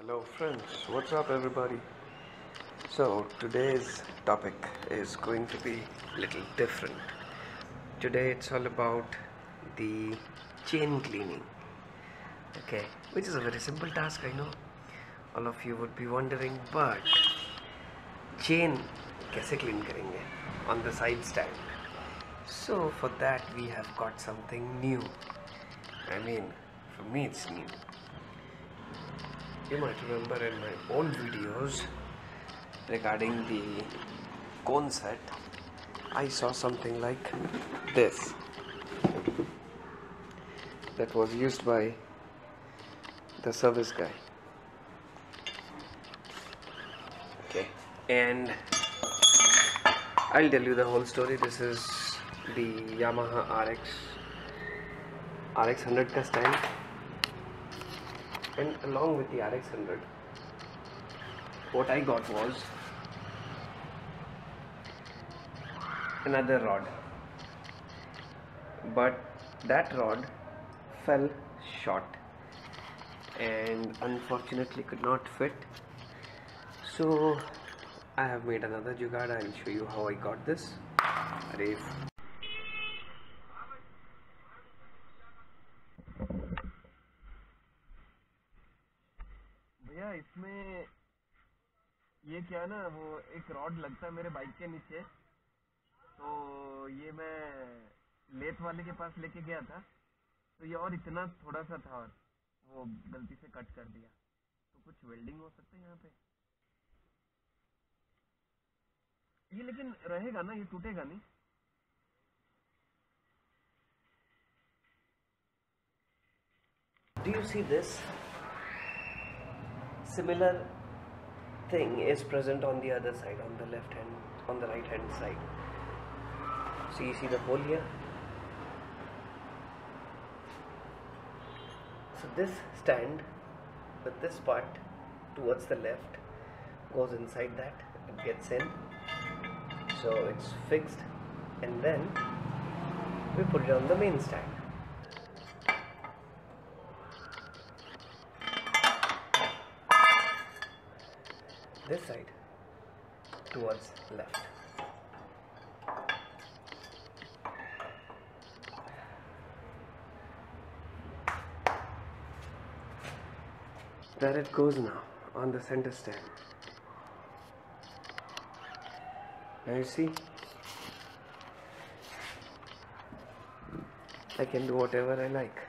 Hello friends, what's up everybody? So today's topic is going to be a little different. Today it's all about the chain cleaning. Okay, which is a very simple task, I know. All of you would be wondering, but chain कैसे clean करेंगे on the side stand? So for that we have got something new. I mean, for me it's new. You might remember in my old videos regarding the cone set, I saw something like this that was used by the service guy. Okay, and I'll tell you the whole story. This is the Yamaha RX100 ka stand, and along with the RX100, what I got was another rod, but that rod fell short and unfortunately could not fit. So I have made another jugaad. I'll show you how I got this. भैया इसमें ये क्या ना, वो एक rod लगता है मेरे बाइक के नीचे, तो ये मैं लेथ वाले के पास लेके गया था, तो ये और इतना थोड़ा सा था और वो गलती से कट कर दिया। तो कुछ वेल्डिंग हो सकता है यहाँ पे? ये लेकिन रहेगा ना, ये टूटेगा नहीं? Do you see this? Similar thing is present on the other side, on the left hand, on the right hand side. So you see the hole here. So this stand with this part towards the left goes inside that, it gets in, so it's fixed, and then we put it on the main stand. This side towards left. There it goes now on the center stand. Now you see, I can do whatever I like.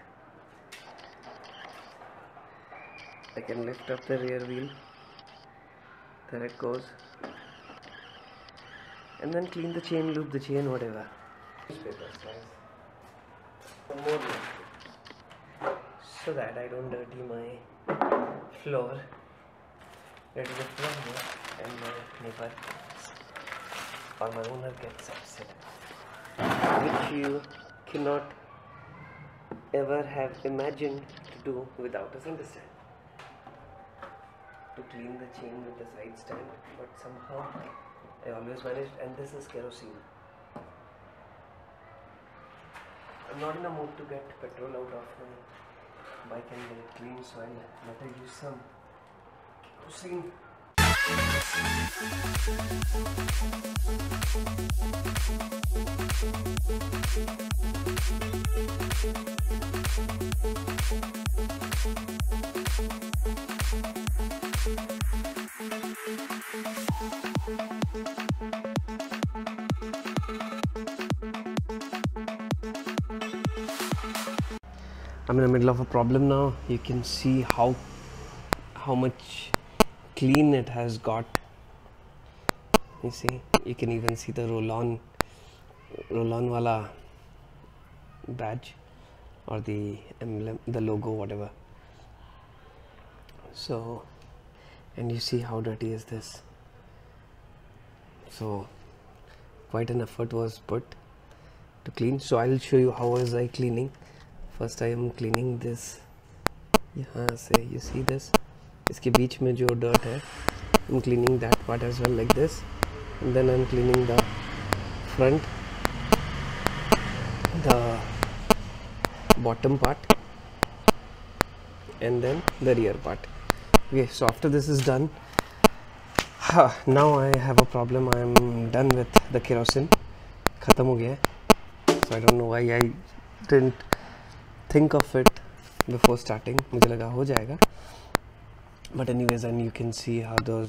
I can lift up the rear wheel. There it goes, and then clean the chain, loop the chain, whatever. Newspapers, guys. Some more newspapers, so that I don't dirty my floor. Dirty the floor here, and my neighbor or my owner gets upset, which you cannot ever have imagined to do without us understand. To clean the chain with the side stand, but somehow I always managed. And this is kerosene. I'm not in a mood to get petrol out of my bike and get it clean, so I'll better use some kerosene. I'm in the middle of a problem now. You can see how much clean it has got. You see, you can even see the roll-on wala badge or the emblem, the logo, whatever. So, and you see how dirty is this. So quite an effort was put to clean. So I'll show you how was I cleaning. First I am cleaning this. यहाँ से you see this, इसके बीच में जो dirt है, I'm cleaning that part as well, like this, and then I'm cleaning the front, the bottom part, and then the rear part. Okay, so after this is done, now I have a problem. I am done with the kerosene. खत्म हो गया है. So I don't know why I didn't think of it before starting. मुझे लगा हो जाएगा. But anyways, and you can see how the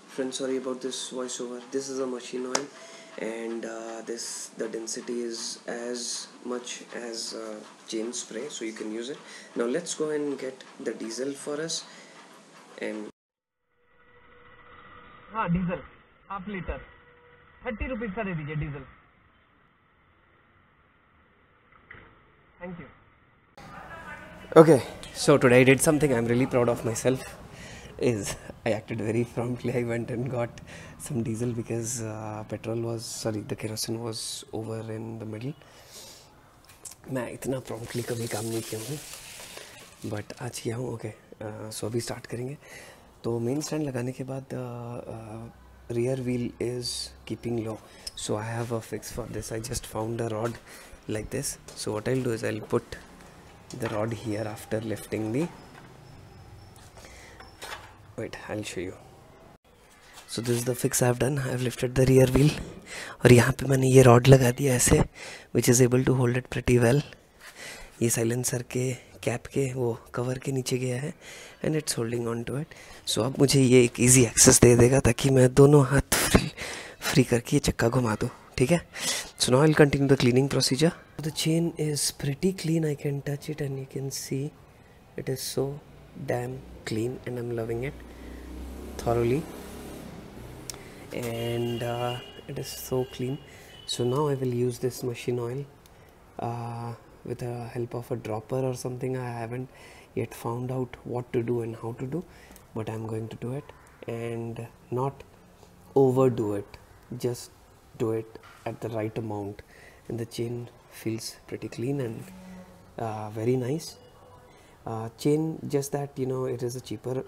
friends, sorry about this voiceover. This is a machine oil, and the density is as much as chain spray, so you can use it. Now let's go and get the diesel for us. And हाँ diesel half litre 30 rupees का दे दीजिए diesel. Thank you. okay, so today I did something I'm really proud of myself. Is I acted very promptly. I went and got some diesel because the kerosene was over in the middle. मैं इतना promptly कभी काम नहीं किया हूँ, but आज किया हूँ. ओके, सो अभी स्टार्ट करेंगे. तो मेन स्टैंड लगाने के बाद rear wheel is keeping low, so I have a fix for this. I just found a rod like this. So what I'll do is I'll put the rod here after lifting the, wait, I'll show you. So this is the fix I've done. I've lifted the rear wheel और यहाँ पे मैंने ये rod लगा दिया ऐसे, which is able to hold it pretty well. ये silencer के कैप के वो कवर के नीचे गया है and it's holding on to it. So अब मुझे ये एक easy access दे देगा ताकि मैं दोनों हाथ फ्री करके ये चक्का घुमा दूँ. ठीक है. So now I'll continue the cleaning procedure. The chain is pretty clean. I can touch it and you can see it is so damn clean and I'm loving it thoroughly. And it is so clean. So now I will use this machine oil with the help of a dropper or something. I haven't yet found out what to do and how to do, but I'm going to do it and not overdo it, just do it at the right amount. And the chain feels pretty clean and very nice. Chain, just that, you know, it is a cheaper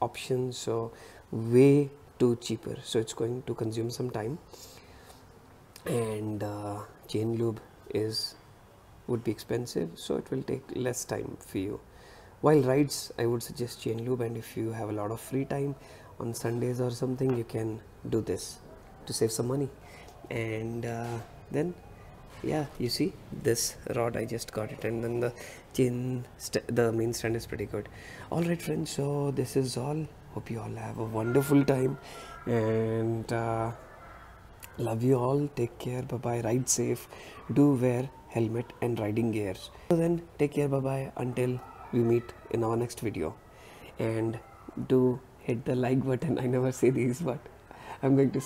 option, so way too cheaper, so it's going to consume some time. And chain lube would be expensive, so it will take less time for you. While rides, I would suggest chain lube, and if you have a lot of free time on Sundays or something, you can do this to save some money. And then yeah, you see this rod, I just got it, and then the the main stand is pretty good. Alright friends, so this is all. Hope you all have a wonderful time, and love you all. Take care, bye bye, ride safe, do wear helmet and riding gears. So then take care, bye bye, until we meet in our next video. And do hit the like button. I never say these, but I'm going to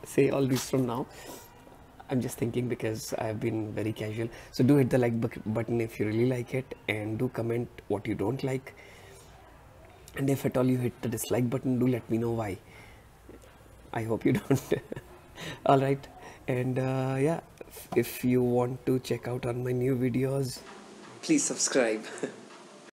say all these from now. I'm just thinking because I've been very casual. So do hit the like button if you really like it, and do comment what you don't like. And if at all you hit the dislike button, do let me know why. I hope you don't. Alright, and yeah, if you want to check out on my new videos, please subscribe.